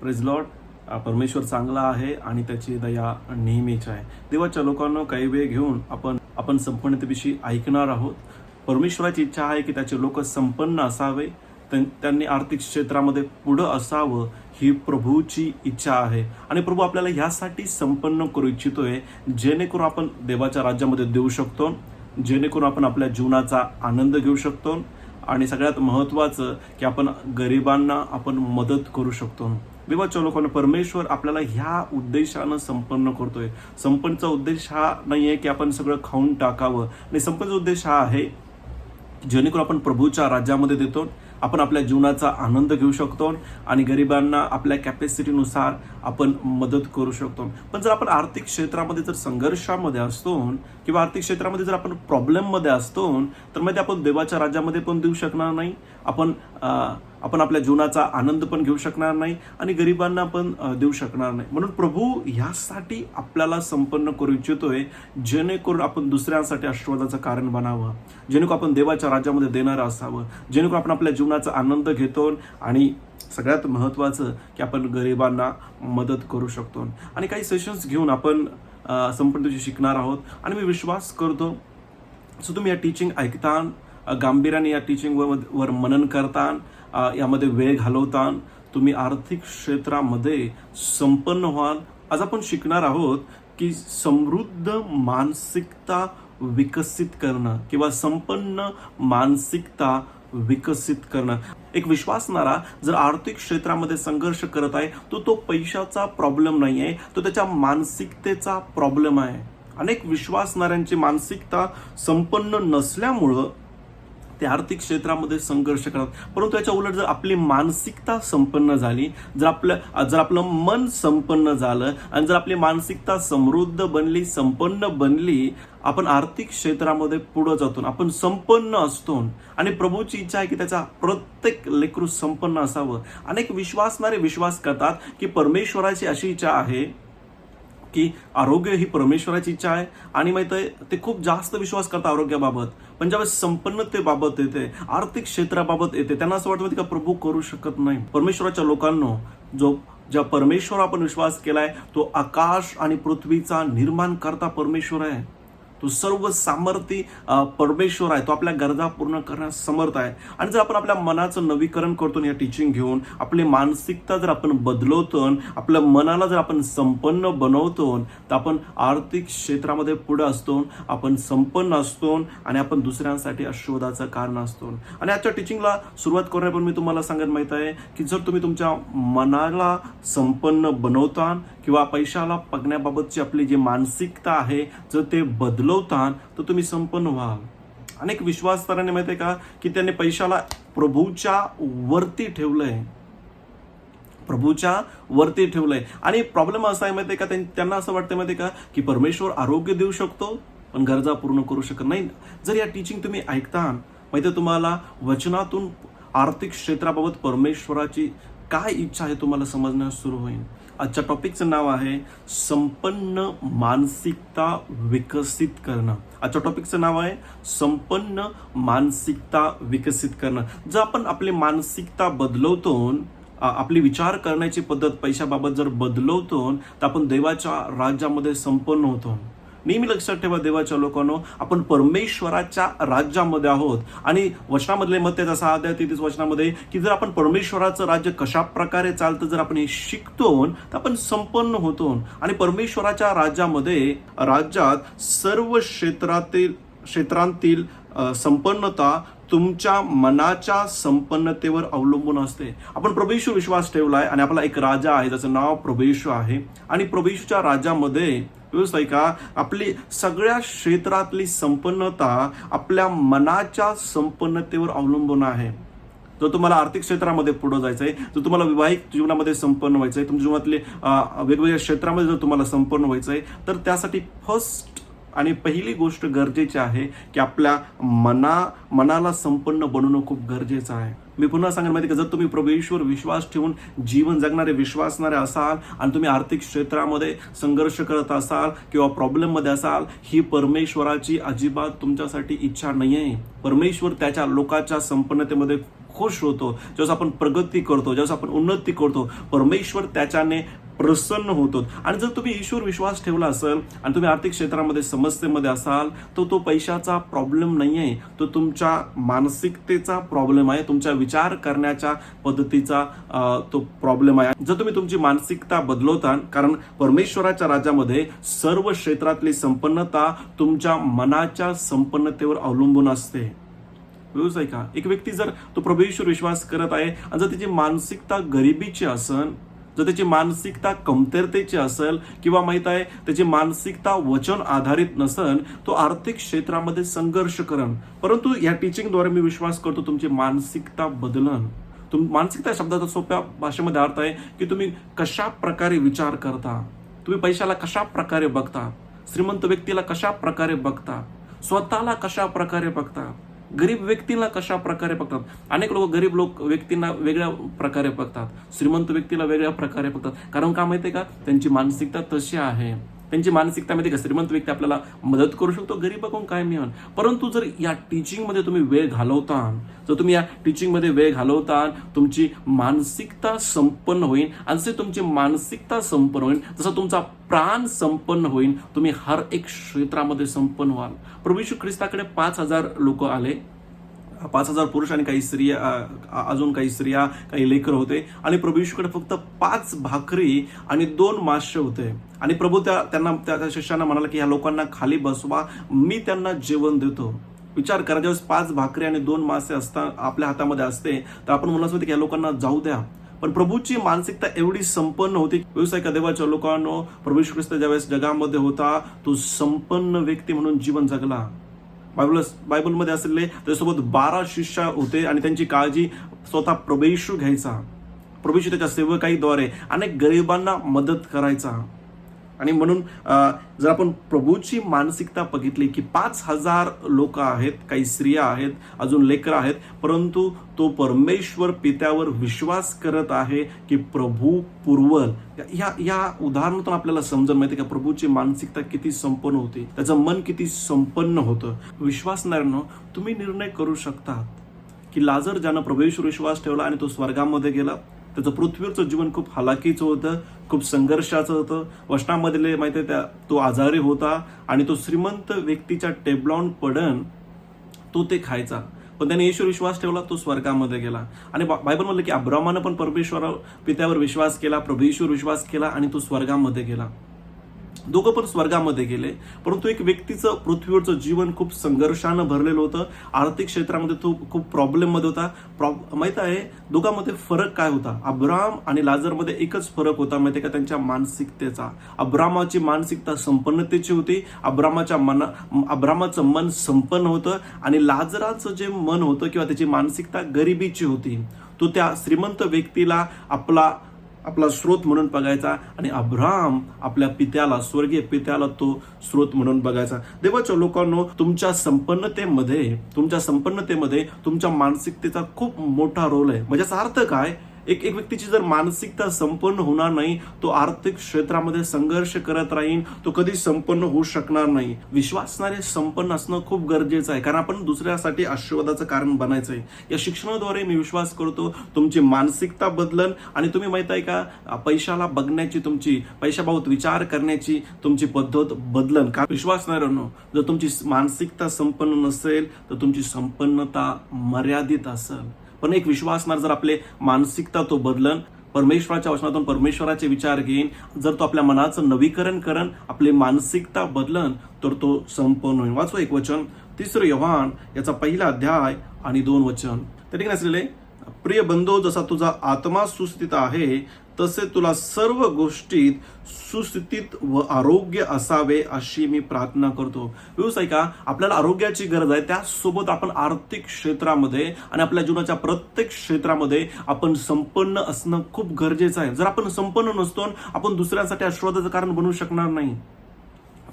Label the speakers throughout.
Speaker 1: Praise Lord. परमेश्वर चांगला आहे आणि त्याची दया नेहमीच आहे. देवाच्या लोकांना काही वेळ घेऊन आपण संपन्नतेविषयी ऐकणार आहोत. परमेश्वराची इच्छा आहे की त्याचे लोक संपन्न असावे, त्यांनी आर्थिक क्षेत्रामध्ये पुढं असावं, ही प्रभूची इच्छा आहे. आणि प्रभू आपल्याला ह्यासाठी संपन्न करू इच्छितोय जेणेकरून आपण देवाच्या राज्यामध्ये देऊ शकतो, जेणेकरून आपण आपल्या जीवनाचा आनंद घेऊ शकतो आणि सगळ्यात महत्त्वाचं की आपण गरिबांना आपण मदत करू शकतो. देवाच्या लोकांना परमेश्वर आपल्याला ह्या उद्देशानं संपन्न करतोय. संपन्नचा उद्देश हा नाही आहे की आपण सगळं खाऊन टाकावं, आणि संपन्नचा उद्देश हा आहे जेणेकरून आपण प्रभूच्या राज्यामध्ये देतो, आपण आपल्या जीवनाचा आनंद घेऊ शकतो आणि गरिबांना आपल्या कॅपॅसिटीनुसार आपण मदत करू शकतो. पण जर आपण आर्थिक क्षेत्रामध्ये जर संघर्षामध्ये असतो किंवा आर्थिक क्षेत्रामध्ये जर आपण प्रॉब्लेममध्ये असतो तर मध्ये आपण देवाच्या राज्यामध्ये पण देऊ शकणार नाही, आपण आपल्या जीवनाचा आनंद पण घेऊ शकणार नाही आणि गरिबांना पण देऊ शकणार नाही. म्हणून प्रभू ह्यासाठी आपल्याला संपन्न करू इच्छितोय जेणेकरून आपण दुसऱ्यांसाठी आशीर्वादाचं कारण बनावं, जेणेकरून आपण देवाच्या राज्यामध्ये देणारं असावं, जेणेकरून आपण आपल्या जीवनाचा आनंद घेतो आणि सगळ्यात महत्त्वाचं की आपण गरिबांना मदत करू शकतो. आणि काही सेशन्स घेऊन आपण संपन्नतेविषयी शिकणार आहोत. आणि मी विश्वास करतो सो तुम्ही या टीचिंग ऐकता, गांभीर्याने या टीचिंग वर मनन करता, यामध्ये वेळ घालवता, तुम्ही आर्थिक क्षेत्रामध्ये संपन्न व्हाल. आज आपण शिकणार आहोत की समृद्ध मानसिकता विकसित करणं किंवा संपन्न मानसिकता विकसित करणं. एक विश्वासणारा जर आर्थिक क्षेत्रामध्ये संघर्ष करत आहे तो पैशाचा प्रॉब्लेम नाही आहे, तो त्याच्या मानसिकतेचा प्रॉब्लेम आहे. अनेक विश्वासणाऱ्यांची मानसिकता संपन्न नसल्यामुळं ते आर्थिक क्षेत्रामध्ये संघर्ष करतात. परंतु त्याच्या उलट जर आपली मानसिकता संपन्न झाली, जर आपलं मन संपन्न झालं आणि जर आपली मानसिकता समृद्ध बनली, संपन्न बनली, आपण आर्थिक क्षेत्रामध्ये पुढे जातो, आपण संपन्न असतो. आणि प्रभूची इच्छा आहे की त्याचा प्रत्येक लेकरू संपन्न असावं. अनेक विश्वासणारे विश्वास करतात की परमेश्वराची अशी इच्छा आहे की आरोग्य ही परमेश्वराची इच्छा आहे आणि माहित आहे ते खूप जास्त विश्वास करतात आरोग्याबाबत. पण ज्यावेळेस संपन्नतेबाबत येते, आर्थिक क्षेत्राबाबत येते, त्यांना असं वाटतं की प्रभू करू शकत नाही. परमेश्वराच्या लोकांनो, ज्या परमेश्वर आपण विश्वास केलाय तो आकाश आणि पृथ्वीचा निर्माण करता परमेश्वर आहे. तो सर्व सामर्थ्य परमेश्वर आहे. तो आपल्या गरजा पूर्ण करण्यास समर्थ आहे. आणि जर आपण आपल्या मनाचं नवीकरण करतो या टीचिंग घेऊन, आपली मानसिकता जर आपण बदलवतो, आपल्या मनाला जर आपण संपन्न बनवतो, तर आपण आर्थिक क्षेत्रामध्ये पुढे असतो, आपण संपन्न असतो आणि आपण दुसऱ्यांसाठी आशीर्वादाचं कारण असतो. आणि आजच्या टीचिंगला सुरुवात करण्यापूर्वी मी तुम्हाला सांगत माहित आहे की जर तुम्ही तुमच्या मनाला संपन्न बनवता किंवा पैशाला बघण्याबाबतची आपली जी मानसिकता आहे जर ते बदलवता तर तुम्ही संपन्न व्हाल. अनेक विश्वासधारांनी माहिती आहे का की त्यांनी पैशाला प्रभूच्या वरती ठेवलंय, प्रभूच्या वरती ठेवलंय. आणि प्रॉब्लेम असा आहे माहिती आहे का, त्यांना असं वाटतं माहिती आहे का की परमेश्वर आरोग्य देऊ शकतो पण गरजा पूर्ण करू शकत नाही. जर या टीचिंग तुम्ही ऐकता, माहिती आहे तुम्हाला वचनातून आर्थिक क्षेत्राबाबत परमेश्वराची काय इच्छा आहे तुम्हाला समजण्यास सुरू होईल. आजच्या टॉपिकचं नाव आहे संपन्न मानसिकता विकसित करणं. आजच्या टॉपिकचं नाव आहे संपन्न मानसिकता विकसित करणं. जर आपण आपली मानसिकता बदलवतो, आपली विचार करण्याची पद्धत पैशाबाबत जर बदलवतो तर आपण देवाच्या राज्यामध्ये संपन्न होतो. नेहमी लक्षात ठेवा देवाच्या लोकांनो, आपण परमेश्वराच्या राज्यामध्ये आहोत. आणि वचनामधले मत त्याचा 6 अध्याय 33 वचनामध्ये की जर आपण परमेश्वराचं राज्य कशा प्रकारे चालतं जर आपण हे शिकतो तर आपण संपन्न होतो. आणि परमेश्वराच्या राज्यात सर्व क्षेत्रांतील संपन्नता तुमच्या मनाच्या संपन्नतेवर अवलंबून असते. आपण प्रभूवर विश्वास ठेवलाय आणि आपला एक राजा आहे ज्याचं नाव प्रभू आहे. आणि प्रभूच्या राज्यामध्ये व्यवस्था का आपली सगळ्या क्षेत्रातली संपन्नता आपल्या मनाच्या संपन्नतेवर अवलंबून आहे. जर तुम्हाला आर्थिक क्षेत्रामध्ये पुढे जायचंय, जर तुम्हाला वैवाहिक जीवनामध्ये संपन्न व्हायचंय, तुमच्या जीवनातले वेगवेगळ्या क्षेत्रामध्ये जर तुम्हाला संपन्न व्हायचंय तर त्यासाठी फर्स्ट आणि पहिली गोष्ट गरजेची आहे की आपल्या मनाला संपन्न बनवणं खूप गरजेचं आहे. मी पुन्हा सांगेन माहिती का, जर तुम्ही प्रभूवर विश्वास ठेवून जीवन जगणारे विश्वासणारे असाल आणि तुम्ही आर्थिक क्षेत्रामध्ये संघर्ष करत असाल किंवा प्रॉब्लेममध्ये असाल, ही परमेश्वराची अजिबात तुमच्यासाठी इच्छा नाही आहे. परमेश्वर त्याच्या लोकांच्या संपन्नतेमध्ये खुश होतो, ज्यावेळेस आपण प्रगती करतो, ज्यावेळेस आपण उन्नती करतो, परमेश्वर त्याच्याने प्रसन्न होतो. आणि जर तुम्ही ईश्वर विश्वास ठेवला असेल आणि तुम्ही आर्थिक क्षेत्रामध्ये समस्येमध्ये असाल, तर तो पैशाचा प्रॉब्लेम नाही आहे, तो तुमच्या मानसिकतेचा प्रॉब्लेम आहे, तुमच्या विचार करण्याच्या पद्धतीचा तो प्रॉब्लेम आहे. जर तुम्ही तुमची मानसिकता बदलवता, कारण परमेश्वराच्या राज्यामध्ये सर्व क्षेत्रातली संपन्नता तुमच्या मनाच्या संपन्नतेवर अवलंबून असते. व्यवसाय का एक व्यक्ती जर तो प्रभू ईश्वर विश्वास करत आहे आणि जर त्याची मानसिकता गरिबीची असेल, जर त्याची मानसिकता कमतरतेची असेल किंवा माहित आहे त्याची मानसिकता वचन आधारित नसेल, तो आर्थिक क्षेत्रामध्ये संघर्ष करण. परंतु या टीचिंगद्वारे मी विश्वास करतो तुमची मानसिकता बदलन. मानसिकता शब्दाचा सोप्या भाषेमध्ये अर्थ आहे की तुम्ही कशा प्रकारे विचार करता, तुम्ही पैशाला कशा प्रकारे बघता, श्रीमंत व्यक्तीला कशा प्रकारे बघता, स्वतःला कशा प्रकारे बघता, गरीब व्यक्तीला कशा प्रकारे बघतात. अनेक लोक गरीब व्यक्तींना वेगळ्या प्रकारे बघतात, श्रीमंत व्यक्तीला वेगळ्या प्रकारे बघतात. कारण का माहितीये का, त्यांची मानसिकता तशी आहे. त्यांची मानसिकता माहिती का, श्रीमंत व्यक्ती आपल्याला मदत करू शकतो, गरीब बघून काय मिळेल. परंतु जर या टीचिंगमध्ये तुम्ही वेळ घालवता, जर तुम्ही या टीचिंगमध्ये वेळ घालवता, तुमची मानसिकता संपन्न होईल. आणि जसे तुमची मानसिकता संपन्न होईल, जसं तुमचा प्राण संपन्न होईल, तुम्ही हर एक क्षेत्रामध्ये संपन्न व्हाल. प्रभू येशू ख्रिस्ताकडे 5,000 लोक आले, 5,000 पुरुष आणि काही स्त्रिया, अजून काही स्त्रिया, काही लेकरं होते. आणि प्रभू येशूकडे फक्त 5 भाकरी आणि 2 मासे होते. आणि प्रभू त्यांना त्या शिष्यांना म्हणाला की ह्या लोकांना खाली बसवा, मी त्यांना जेवण देतो. विचार करा, ज्यावेळेस 5 भाकरी आणि 2 मासे आपल्या हातामध्ये असते, तर आपण म्हणत होते की या लोकांना जाऊ द्या. पण प्रभूची मानसिकता एवढी संपन्न होती. व्यवसाय का देवाच्या लोकांनो, प्रभू येशू ख्रिस्त ज्यावेळेस जगामध्ये होता, तो संपन्न व्यक्ती म्हणून जीवन जगला. बायबलमध्ये असलेले त्याच्यासोबत 12 शिष्य होते आणि त्यांची काळजी स्वतः प्रभू येशू घ्यायचा. प्रभू येशू त्याच्या सेवकाईद्वारे अनेक गरिबांना मदत करायचा. आणि म्हणून जर आपण प्रभूची मानसिकता बघितली की 5,000 लोक आहेत, काही स्त्रिया आहेत, अजून लेकरं आहेत, परंतु तो परमेश्वर पित्यावर विश्वास करत आहे की प्रभू पुरवल. या उदाहरणातून आपल्याला समजून माहिती का प्रभूची मानसिकता किती संपन्न होती, त्याचं मन किती संपन्न होतं. विश्वासणाऱ्यांनो, तुम्ही निर्णय करू शकतात की लाजर ज्यानं प्रभू येशूवर विश्वास ठेवला आणि तो स्वर्गामध्ये गेला, त्याचं पृथ्वीवरचं जीवन खूप हालाकीचं होतं, खूप संघर्षाचं होतं. वचनामधले माहिती आहे तो आजारी होता आणि तो श्रीमंत व्यक्तीच्या टेबलावर पडन तो ते खायचा. पण त्याने येशूवर विश्वास ठेवला, तो स्वर्गामध्ये गेला. आणि बायबल म्हणलं की अब्रामानं पण परमेश्वर पित्यावर विश्वास केला, प्रभू येशूवर विश्वास केला आणि तो स्वर्गामध्ये गेला. दोघं पण स्वर्गामध्ये गेले. परंतु एक व्यक्तीचं पृथ्वीवरचं जीवन खूप संघर्षानं भरलेलं होतं. आर्थिक क्षेत्रामध्ये तो खूप प्रॉब्लेम मध्ये होता. माहित आहे दोघांमध्ये फरक काय होता? अब्राम आणि लाजरमध्ये एकच फरक होता, माहिती का, त्यांच्या मानसिकतेचा. अब्रामाची मानसिकता संपन्नतेची होती, अब्रामाचं मन संपन्न होतं. आणि लाजराचं जे मन होतं किंवा त्याची मानसिकता गरिबीची होती. तो त्या श्रीमंत व्यक्तीला आपला स्रोत म्हणून बघायचा आणि अब्राम आपल्या पित्याला, स्वर्गीय पित्याला तो स्रोत म्हणून बघायचा. देवाच्या लोकांनो, तुमच्या संपन्नतेमध्ये तुमच्या मानसिकतेचा खूप मोठा रोल आहे. म्हणजे याचा अर्थ काय? एक व्यक्तीची जर मानसिकता संपन्न होणार नाही, तो आर्थिक क्षेत्रामध्ये संघर्ष करत राहील, तो कधी संपन्न होऊ शकणार नाही. विश्वासणारे संपन्न असणं खूप गरजेचं आहे, कारण आपण दुसऱ्यासाठी आशीर्वादाचं कारण बनायचंय. या शिक्षणाद्वारे मी विश्वास करतो तुमची मानसिकता बदलन आणि तुम्ही माहित आहे का, पैशाला बघण्याची, तुमची पैशाबाबत विचार करण्याची तुमची पद्धत बदलन. का? विश्वासणाऱ्यांनो, जर तुमची मानसिकता संपन्न नसेल तर तुमची संपन्नता मर्यादित असेल. पण एक विश्वासणार जर आपले मानसिकता तो बदलन, परमेश्वराच्या वचनातून परमेश्वराचे विचार घेईन, जर तो आपल्या मनाचं नवीकरण करण, आपली मानसिकता बदलन, तर तो संपन्न होईल. वाचू एक वचन, 3 योहान याचा 1 अध्याय आणि 2 वचन. त्या ठिकाणी असलेले, प्रिय बंधो, जसा तुझा आत्मा सुस्थित आहे तसे तुला सर्व गोष्टीत सुस्थितीत व आरोग्य असावे अशी मी प्रार्थना करतो. व्यवसाय का, आपल्याला आरोग्याची गरज आहे, त्याचसोबत आपण आर्थिक क्षेत्रामध्ये आणि आपल्या जीवनाच्या प्रत्येक क्षेत्रामध्ये आपण संपन्न असणं खूप गरजेचं आहे. जर आपण संपन्न नसतो, आपण दुसऱ्यांसाठी आशीर्वादाचं कारण बनवू शकणार नाही.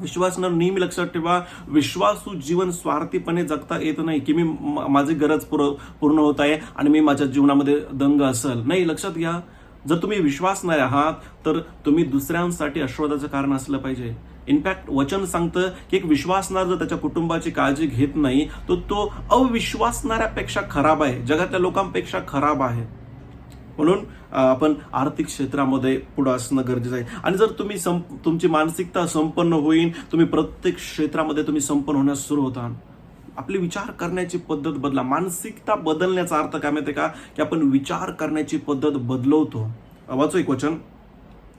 Speaker 1: विश्वासनं नेहमी लक्षात ठेवा, विश्वासू जीवन स्वार्थीपणे जगता येत नाही की माझी गरज पूर्ण होत आहे आणि मी माझ्या जीवनामध्ये दंग असेल. नाही, लक्षात घ्या, जर तुम्ही विश्वासणारे आहात तर तुम्ही दुसऱ्यांसाठी आशीर्वादाचं कारण असलं पाहिजे. इनफॅक्ट वचन सांगतं की एक विश्वासणारा जर त्याच्या कुटुंबाची काळजी घेत नाही तर तो अविश्वासणाऱ्यापेक्षा खराब आहे, जगातल्या लोकांपेक्षा खराब आहे. म्हणून आपण आर्थिक क्षेत्रामध्ये पुढे असणं गरजेचं आहे. आणि जर तुम्ही तुमची मानसिकता संपन्न होईल, तुम्ही प्रत्येक क्षेत्रामध्ये तुम्ही संपन्न होण्यास सुरू होता. आपली विचार करण्याची पद्धत बदला. मानसिकता बदलण्याचा अर्थ काय माहिती का, की आपण विचार करण्याची पद्धत बदलवतो. वाचू एक वचन,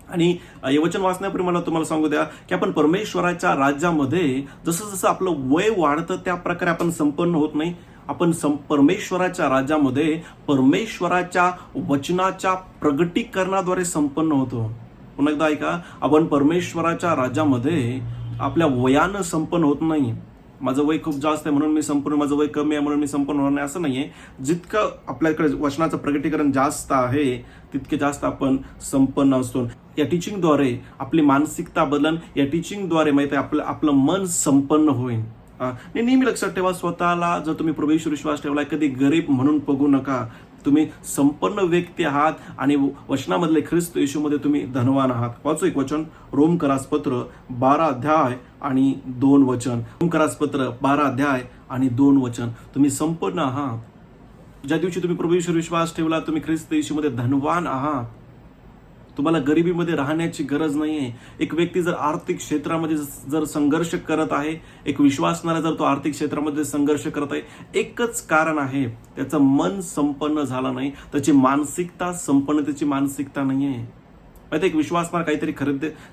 Speaker 1: आणि हे वचन वाचण्यापूर्वी मला तुम्हाला सांगू द्या की आपण परमेश्वराच्या राज्यामध्ये जसं जसं आपलं वय वाढतं त्या प्रकारे आपण संपन्न होत नाही. आपण परमेश्वराच्या राज्यामध्ये परमेश्वराच्या वचनाच्या प्रगटीकरणाद्वारे संपन्न होतो. पुन्हा एकदा ऐका, आपण परमेश्वराच्या राज्यामध्ये आपल्या वयानं संपन्न होत नाही. माझं वय खूप जास्त आहे म्हणून मी संपूर्ण, माझं वय कमी आहे म्हणून मी संपूर्ण होणार नाही, असं नाहीये. जितकं आपल्याकडे वचनाचं प्रगटीकरण जास्त आहे तितके जास्त आपण संपन्न असतो. या टीचिंगद्वारे आपली मानसिकता बदलन, या टीचिंगद्वारे माहिती आहे आपलं मन संपन्न होईल. नेहमी लक्षात ठेवा, स्वतःला जर तुम्ही प्रभूवर विश्वास ठेवला कधी गरीब म्हणून बघू नका. तुम्ही संपन्न व्यक्ती आहात आणि वचनामधले ख्रिस्त येशूमध्ये तुम्ही धनवान आहात. वाचू एक वचन, रोमकरास पत्र 12 अध्याय आणि 2 वचन. रोमकरास पत्र 12 अध्याय आणि 2 वचन. तुम्ही संपन्न आहात. ज्या दिवशी तुम्ही प्रभूवर विश्वास ठेवला तुम्ही ख्रिस्त येशूमध्ये धनवान आहात. तुम्हाला गरिबीमध्ये राहण्याची गरज नाहीये. एक व्यक्ती जर आर्थिक क्षेत्रामध्ये जर संघर्ष करत आहे, एक विश्वासणारा जर तो आर्थिक क्षेत्रामध्ये संघर्ष करत आहे, एकच कारण आहे, त्याचं मन संपन्न झालं नाही, त्याची मानसिकता संपन्नतेची मानसिकता नाहीये. एक विश्वासणारा काहीतरी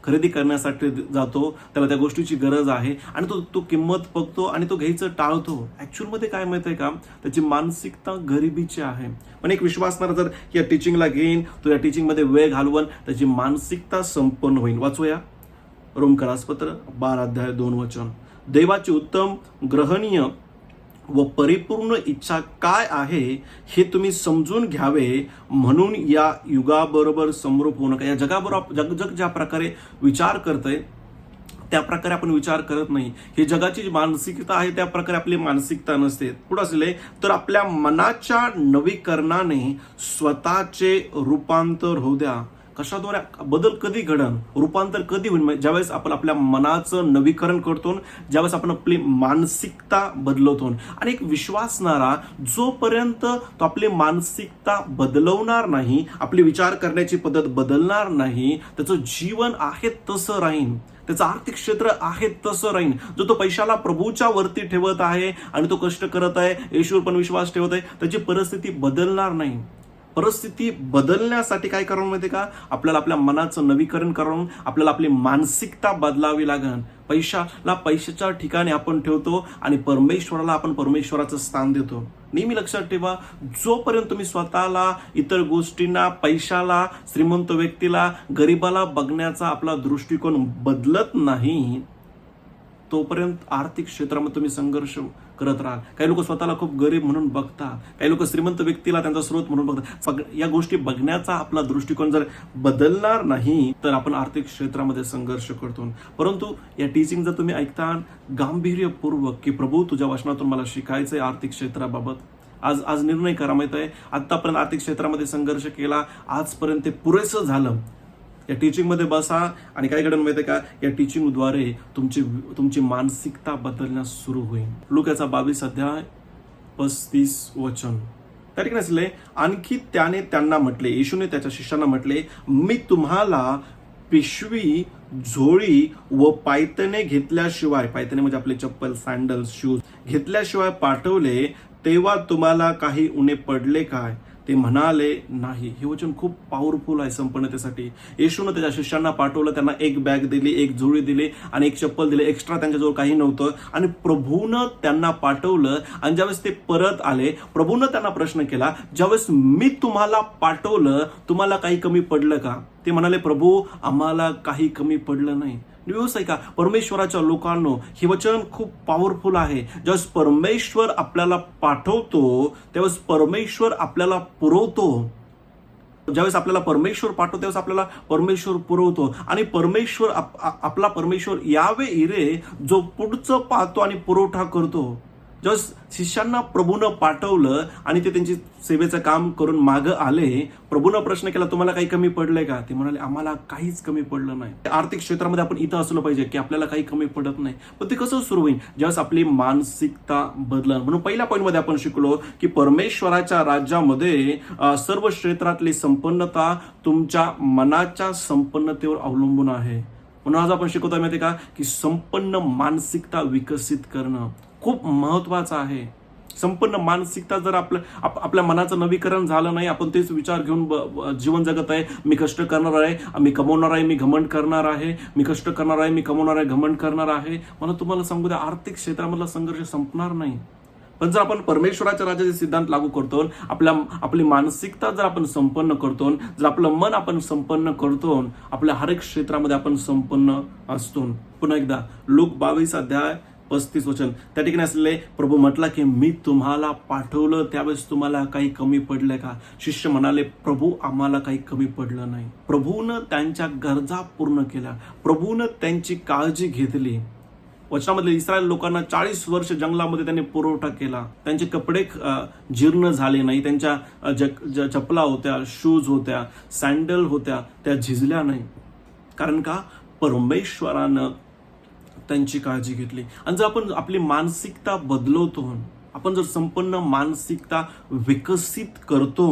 Speaker 1: खरेदी करण्यासाठी जातो, त्याला त्या गोष्टीची गरज आहे आणि तो किंमत बघतो आणि तो घ्यायचं टाळतो. ऍक्च्युअल मध्ये काय माहितीये का, त्याची मानसिकता गरिबीची आहे. पण एक विश्वासणारा जर या टीचिंगला घेईन, तो या टीचिंगमध्ये वेळ घालवून त्याची मानसिकता संपन्न होईल. वाचूया रोमकरास पत्र 12 अध्याय 2 वचन. देवाची उत्तम, ग्रहणीय व परिपूर्ण इच्छा काय आहे हे तुम्ही समजून घ्यावे, म्हणून या युगाबरोबर समरूप होऊ नका. या जगाबरोबर जग ज्या प्रकारे विचार करतंय त्या प्रकारे आपण विचार करत नाही. ही जगाची मानसिकता आहे त्या प्रकारे आपली मानसिकता नसते. पुढे असले तर आपल्या मनाच्या नवीकरणाने स्वतःचे रूपांतर होऊ द्या. कशाद्वारे बदल कधी घडन, रूपांतर कधी होईल, ज्यावेळेस आपण आपल्या मनाचं नवीकरण करतो, ज्यावेळेस आपण आपली मानसिकता बदलवतो. आणि एक विश्वासणारा जोपर्यंत तो आपली मानसिकता बदलवणार नाही, आपली विचार करण्याची पद्धत बदलणार नाही, त्याचं जीवन आहे तसं राहीन, त्याचं आर्थिक क्षेत्र आहे तसं राहीन. जो तो पैशाला प्रभूच्या वरती ठेवत आहे आणि तो कष्ट करत आहे, येशूवर पण विश्वास ठेवत आहे, त्याची परिस्थिती बदलणार नाही. परिस्थिती बदलण्यासाठी काय करावं माहिती का, आपल्याला आपल्या मनाचं नवीकरण करून आपल्याला आपली मानसिकता बदलावी लागेल. पैशाला पैशाच्या ठिकाणी आपण ठेवतो आणि परमेश्वराला आपण परमेश्वराचं स्थान देतो. नेहमी लक्षात ठेवा, जोपर्यंत तुम्ही स्वतःला, इतर गोष्टींना, पैशाला, श्रीमंत व्यक्तीला, गरीबाला बघण्याचा आपला दृष्टिकोन बदलत नाही, तोपर्यंत आर्थिक क्षेत्रामध्ये तुम्ही संघर्ष करत राहा. काही लोक स्वतःला खूप गरीब म्हणून बघतात, काही लोक श्रीमंत व्यक्तीला त्यांचा स्रोत म्हणून बघतात. या गोष्टी बघण्याचा आपला दृष्टिकोन जर बदलणार नाही तर आपण आर्थिक क्षेत्रामध्ये संघर्ष करतो. परंतु या टीचिंग जर तुम्ही ऐकता गांभीर्यपूर्वक की प्रभू तुझ्या वचनातून मला शिकायचंय आर्थिक क्षेत्राबाबत, आज निर्णय करा. माहित आहे, आतापर्यंत आर्थिक क्षेत्रामध्ये संघर्ष केला, आजपर्यंत ते पुरेसं झालं. या टीचिंगमध्ये बसा आणि काय घडलं माहिती आहे का, या टीचिंगद्वारे तुमची मानसिकता बदलण्यास सुरू होईल. लूकाचा 22 अध्याय 35 वचन. त्या ठिकाणी असले, आणखी त्याने त्यांना म्हटले, येशूने त्याच्या शिष्यांना म्हटले, मी तुम्हाला पिशवी, झोळी व पायतणे घेतल्याशिवाय, पायतणे म्हणजे आपले चप्पल, सँडल, शूज घेतल्याशिवाय पाठवले, तेव्हा तुम्हाला काही उणे पडले काय? ते म्हणाले नाही. हे वचन खूप पॉवरफुल आहे संपन्नतेसाठी. येशूने त्याच्या शिष्यांना पाठवलं, त्यांना एक बॅग दिली, एक झोळी दिली आणि एक चप्पल दिले. एक्स्ट्रा त्यांच्याजवळ काही नव्हतं आणि प्रभूनं त्यांना पाठवलं. आणि ज्यावेळेस ते परत आले, प्रभूनं त्यांना प्रश्न केला, ज्यावेळेस मी तुम्हाला पाठवलं तुम्हाला काही कमी पडलं का? ते म्हणाले, प्रभू आम्हाला काही कमी पडलं नाही. व्यवस्थित का, परमेश्वराच्या लोकांनो, हे वचन खूप पॉवरफुल आहे. ज्यावेळेस परमेश्वर आपल्याला पाठवतो त्यावेळेस परमेश्वर आपल्याला पुरवतो. ज्यावेळेस आपल्याला परमेश्वर पाठवतो त्यावेळेस आपल्याला परमेश्वर पुरवतो. आणि आपला परमेश्वर यावे इरे जो पुढचं पाहतो आणि पुरवठा करतो. जेव्हा शिष्यांना प्रभूनं पाठवलं आणि ते त्यांची सेवेचं काम करून मागं आले, प्रभूनं प्रश्न केला, तुम्हाला काही कमी पडलंय का? ते म्हणाले, आम्हाला काहीच कमी पडलं नाही. आर्थिक क्षेत्रामध्ये आपण इथं असलो पाहिजे की आपल्याला काही कमी पडत नाही. पण ते कसं सुरू होईल? ज्यावेळेस आपली मानसिकता बदलणार. म्हणून पहिल्या पॉईंटमध्ये आपण शिकलो की परमेश्वराच्या राज्यामध्ये सर्व क्षेत्रातली संपन्नता तुमच्या मनाच्या संपन्नतेवर अवलंबून आहे. म्हणून आज आपण शिकवतोय माहिती का की संपन्न मानसिकता विकसित करणं खूप महत्वाचं आहे. संपन्न मानसिकता जर आपल्या मनाचं नवीकरण झालं नाही, आपण तेच विचार घेऊन जीवन जगत आहे, मी कष्ट करणार आहे, मी कमवणार आहे, मी घमंड करणार आहे, मी कष्ट करणार आहे, मी कमवणार आहे, घमंड करणार आहे. मला तुम्हाला सांगू द्या, आर्थिक क्षेत्रामधला संघर्ष संपणार नाही. पण जर आपण परमेश्वराच्या राज्याचे सिद्धांत लागू करतो, आपली मानसिकता जर आपण संपन्न करतो, जर आपलं मन आपण संपन्न करतो, आपल्या हर एक क्षेत्रामध्ये आपण संपन्न असतो. पुन्हा एकदा लूक 22:35 त्या ठिकाणी असलेले प्रभू म्हटला की मी तुम्हाला पाठवलं त्यावेळेस तुम्हाला काही कमी पडलंय का? शिष्य म्हणाले, प्रभू आम्हाला काही कमी पडलं नाही. प्रभूनं त्यांच्या गरजा पूर्ण केल्या, प्रभूनं त्यांची काळजी घेतली. वचनामधले इस्रायल लोकांना 40 वर्ष जंगलामध्ये त्यांनी पुरवठा केला. त्यांचे कपडे जीर्ण झाले नाही, त्यांच्या चपला होत्या, शूज होत्या, सँडल होत्या, त्या झिजल्या नाही. कारण का? परमेश्वरानं त्यांची काळजी घेतली. आणि जर आपण आपली मानसिकता बदलवतो, आपण जर संपन्न मानसिकता विकसित करतो,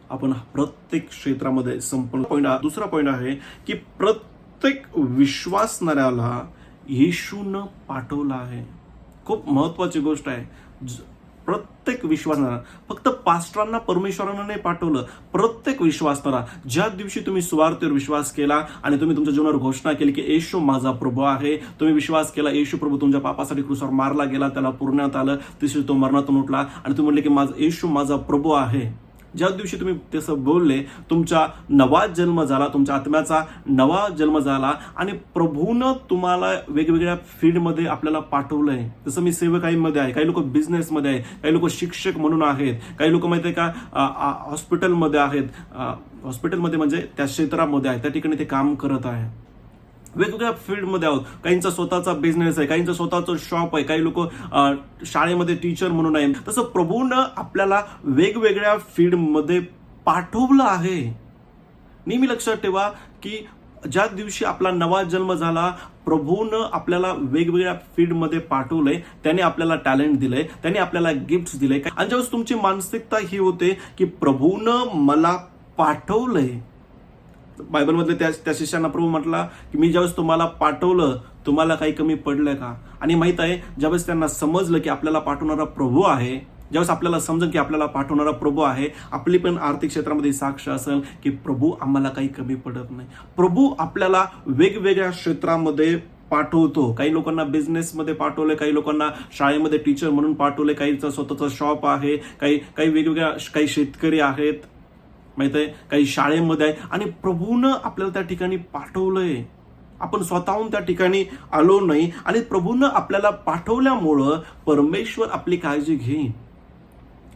Speaker 1: आपण प्रत्येक क्षेत्रामध्ये संपन्न. दुसरा पॉईंट आहे की प्रत्येक विश्वासणाऱ्याला येशूनं पाठवलं आहे. खूप महत्वाची गोष्ट आहे. प्रत्येक विश्वासणारा, फक्त पास्टरांना परमेश्वरानं नाही पाठवलं, प्रत्येक विश्वासणारा. ज्या दिवशी तुम्ही सुवार्तेवर विश्वास केला आणि तुम्ही तुमच्या जीवनावर घोषणा केली की येशू माझा प्रभू आहे, तुम्ही विश्वास केला येशू प्रभू तुमच्या पापासाठी क्रूसावर मारला गेला, त्याला पुरण्यात आलं, तिसरी तो मरणातून उठला आणि तुम्ही म्हणले की येशू माझा प्रभू आहे. ज्या दिवशी तुम्ही तसं बोलले, तुमचा नवा जन्म झाला, तुमच्या आत्म्याचा नवा जन्म झाला आणि प्रभूनं तुम्हाला वेगवेगळ्या फील्डमध्ये आपल्याला पाठवलंय. जसं मी सेवकाईमध्ये आहे, काही लोक बिझनेसमध्ये आहे, काही लोक शिक्षक म्हणून आहेत, काही लोक माहिती आहे का हॉस्पिटलमध्ये आहेत. हॉस्पिटलमध्ये म्हणजे त्या क्षेत्रामध्ये आहे, त्या ठिकाणी ते काम करत आहे. वेगवेगळ्या फील्डमध्ये आहोत. काहींचा स्वतःचा बिझनेस आहे, काहींचं स्वतःचं शॉप आहे, काही लोक शाळेमध्ये टीचर म्हणून आहे. तसं प्रभूनं आपल्याला वेगवेगळ्या फील्डमध्ये पाठवलं आहे. नेहमी लक्षात ठेवा की ज्या दिवशी आपला नवा जन्म झाला, प्रभूनं आपल्याला वेगवेगळ्या फील्डमध्ये पाठवलंय, त्याने आपल्याला टॅलेंट दिलंय, त्याने आपल्याला गिफ्ट दिले. आणि ज्यावेळेस तुमची मानसिकता ही होते की प्रभूनं मला पाठवलंय. बायबलमधले त्या शिष्यांना प्रभू म्हटला की मी ज्यावेळेस तुम्हाला पाठवलं, तुम्हाला काही कमी पडलं का? आणि माहित आहे, ज्यावेळेस त्यांना समजलं की आपल्याला पाठवणारा प्रभू आहे, ज्यावेळेस आपल्याला समजेल की आपल्याला पाठवणारा प्रभू आहे, आपली पण आर्थिक क्षेत्रामध्ये साक्ष असेल की प्रभू आम्हाला काही कमी पडत नाही. प्रभू आपल्याला वेगवेगळ्या क्षेत्रामध्ये पाठवतो. काही लोकांना बिझनेसमध्ये पाठवले, काही लोकांना शाळेमध्ये टीचर म्हणून पाठवले, काहीचं स्वतःचं शॉप आहे, काही वेगवेगळ्या, काही शेतकरी आहेत, माहित आहे, काही शाळेमध्ये आहे. आणि प्रभूनं आपल्याला त्या ठिकाणी पाठवलंय. आपण स्वतःहून त्या ठिकाणी आलो नाही आणि प्रभूनं आपल्याला पाठवल्यामुळं परमेश्वर आपली काळजी घेईन.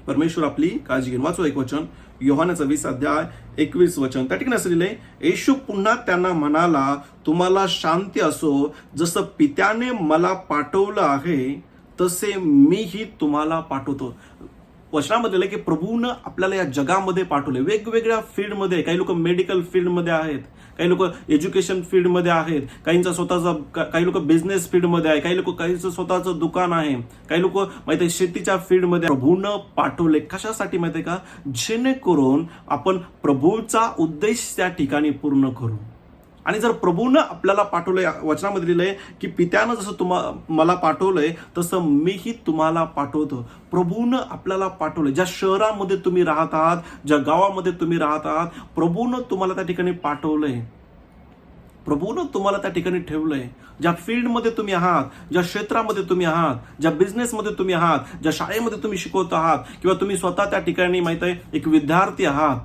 Speaker 1: परमेश्वर आपली काळजी घेईन. वाचू एक वचन, योहानाचा 20:21. त्या ठिकाणी असं लिहिलंय, येशू पुन्हा त्यांना म्हणाला, तुम्हाला शांती असो. जसं पित्याने मला पाठवलं आहे तसे मीही तुम्हाला पाठवतो. वचनामध्ये की प्रभूनं आपल्याला या जगामध्ये पाठवले. वेगवेगळ्या फील्डमध्ये, काही लोक मेडिकल फील्डमध्ये आहेत, काही लोक एज्युकेशन फील्डमध्ये आहेत, काहींचा स्वतःचा, काही लोक बिझनेस फील्डमध्ये आहे, काहींचं स्वतःचं दुकान आहे, काही लोक माहिती आहे शेतीच्या फील्डमध्ये. प्रभूनं पाठवले कशासाठी माहिती आहे का? जेणेकरून आपण प्रभूचा उद्देश त्या ठिकाणी पूर्ण करू. आणि जर प्रभूनं आपल्याला पाठवलंय, वचनामध्ये लिहिलंय की पित्यानं जसं मला पाठवलंय तसं मीही तुम्हाला पाठवतो. प्रभूनं आपल्याला पाठवलंय. ज्या शहरामध्ये तुम्ही राहत आहात, ज्या गावामध्ये तुम्ही राहत आहात, प्रभूनं तुम्हाला त्या ठिकाणी पाठवलंय. प्रभूनं तुम्हाला त्या ठिकाणी ठेवलंय. ज्या फील्डमध्ये तुम्ही आहात, ज्या क्षेत्रामध्ये तुम्ही आहात, ज्या बिझनेसमध्ये तुम्ही आहात, ज्या शाळेमध्ये तुम्ही शिकवत आहात, किंवा तुम्ही स्वतः त्या ठिकाणी माहित आहे एक विद्यार्थी आहात,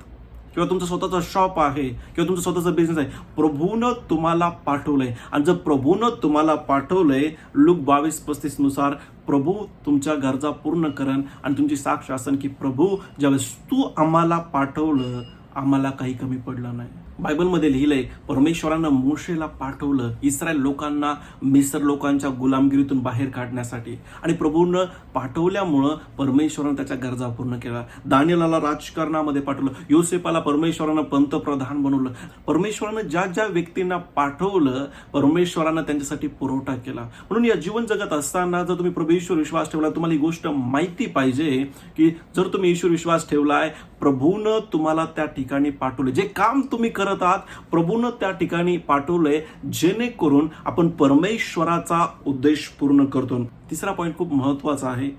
Speaker 1: किंवा तुमचं स्वतःचं शॉप आहे, किंवा तुमचं स्वतःचं बिझनेस आहे, प्रभूनं तुम्हाला पाठवलंय. आणि जर प्रभूनं तुम्हाला पाठवलंय, लूक 22:35 नुसार प्रभू तुमच्या गरजा पूर्ण करण. आणि तुमची साक्ष असेल की प्रभू ज्यावेळेस तू आम्हाला पाठवलं, आम्हाला काही कमी पडलं नाही. बायबलमध्ये लिहिलंय, परमेश्वरानं मोशेला पाठवलं इस्रायल लोकांना मिस्र लोकांच्या गुलामगिरीतून बाहेर काढण्यासाठी, आणि प्रभूनं पाठवल्यामुळं परमेश्वरानं त्याच्या गरजा पूर्ण केल्या. दानिएलला राजकारणामध्ये पाठवलं, योसेफाला परमेश्वरानं पंतप्रधान बनवलं. परमेश्वरानं ज्या ज्या व्यक्तींना पाठवलं, परमेश्वरानं त्यांच्यासाठी पुरवठा केला. म्हणून या जीवन जगत असताना जर तुम्ही प्रभू ईश्वर विश्वास ठेवला, तुम्हाला ही गोष्ट माहिती पाहिजे की जर तुम्ही ईश्वर विश्वास ठेवलाय, प्रभूनं तुम्हाला त्या ठिकाणी पाठवले. जे काम तुम्ही करत आहात, प्रभूनं त्या ठिकाणी पाठवलंय, जेणेकरून आपण परमेश्वराचा उद्देश पूर्ण करतो. तिसरा पॉइंट खूप महत्वाचा आहे,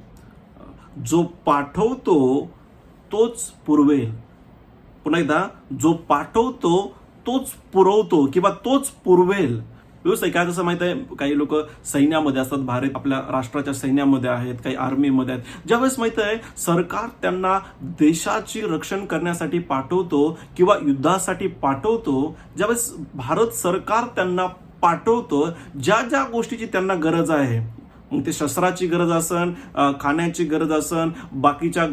Speaker 1: जो पाठवतो तोच पुरवेल. पुन्हा एकदा, जो पाठवतो तोच पुरवतो किंवा तोच पुरवेल. व्यवस्थित काय, जसं माहित आहे, काही लोक सैन्यामध्ये असतात, भारत आपल्या राष्ट्राच्या सैन्यामध्ये आहेत, काही आर्मीमध्ये आहेत. ज्यावेळेस माहित आहे सरकार त्यांना देशाची रक्षण करण्यासाठी पाठवतो किंवा युद्धासाठी पाठवतो, ज्यावेळेस भारत सरकार त्यांना पाठवतो ज्या ज्या गोष्टीची त्यांना गरज आहे, मग ते शस्त्राची गरज असन, खाण्याची गरज असन, बाकीच्या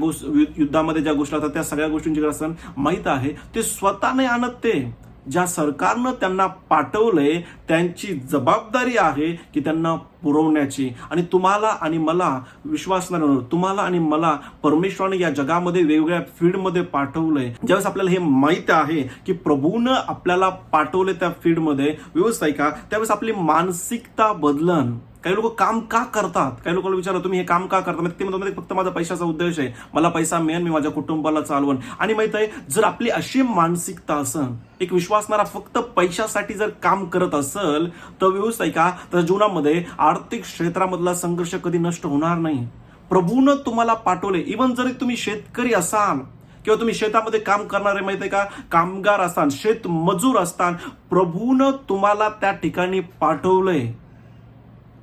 Speaker 1: युद्धामध्ये ज्या गोष्टी असतात त्या सगळ्या गोष्टींची गरज असन, माहित आहे ते स्वतः नाही आणत. ते ज्या सरकारनं त्यांना पाठवलंय त्यांची जबाबदारी आहे की त्यांना पुरवण्याची. आणि तुम्हाला आणि मला विश्वास नाही, तुम्हाला आणि मला परमेश्वराने या जगामध्ये वेगवेगळ्या फील्डमध्ये पाठवलंय. ज्यावेळेस आपल्याला हे माहित आहे की प्रभूनं आपल्याला पाठवले त्या फील्डमध्ये, व्यवस्थित आहे का, त्यावेळेस आपली मानसिकता बदलन. काही लोक काम का करतात, काही लोकांना विचारलं तुम्ही हे काम का करता, ते म्हणतात फक्त माझा पैशाचा उद्देश आहे, मला पैसा मिळेल, मी माझ्या कुटुंबाला चालवण. आणि माहित आहे, जर आपली अशी मानसिकता असेल, एक विश्वासणारा फक्त पैशासाठी जर काम करत असेल, तर व्यवस्थित आहे का, तर जीवनामध्ये आर्थिक क्षेत्रामधला संघर्ष कधी नष्ट होणार नाही. प्रभूनं तुम्हाला पाठवले. इव्हन जरी तुम्ही शेतकरी असाल किंवा तुम्ही शेतामध्ये काम करणारे, माहित आहे का, कामगार असतान, शेतमजूर असतान, प्रभूनं तुम्हाला त्या ठिकाणी पाठवलंय.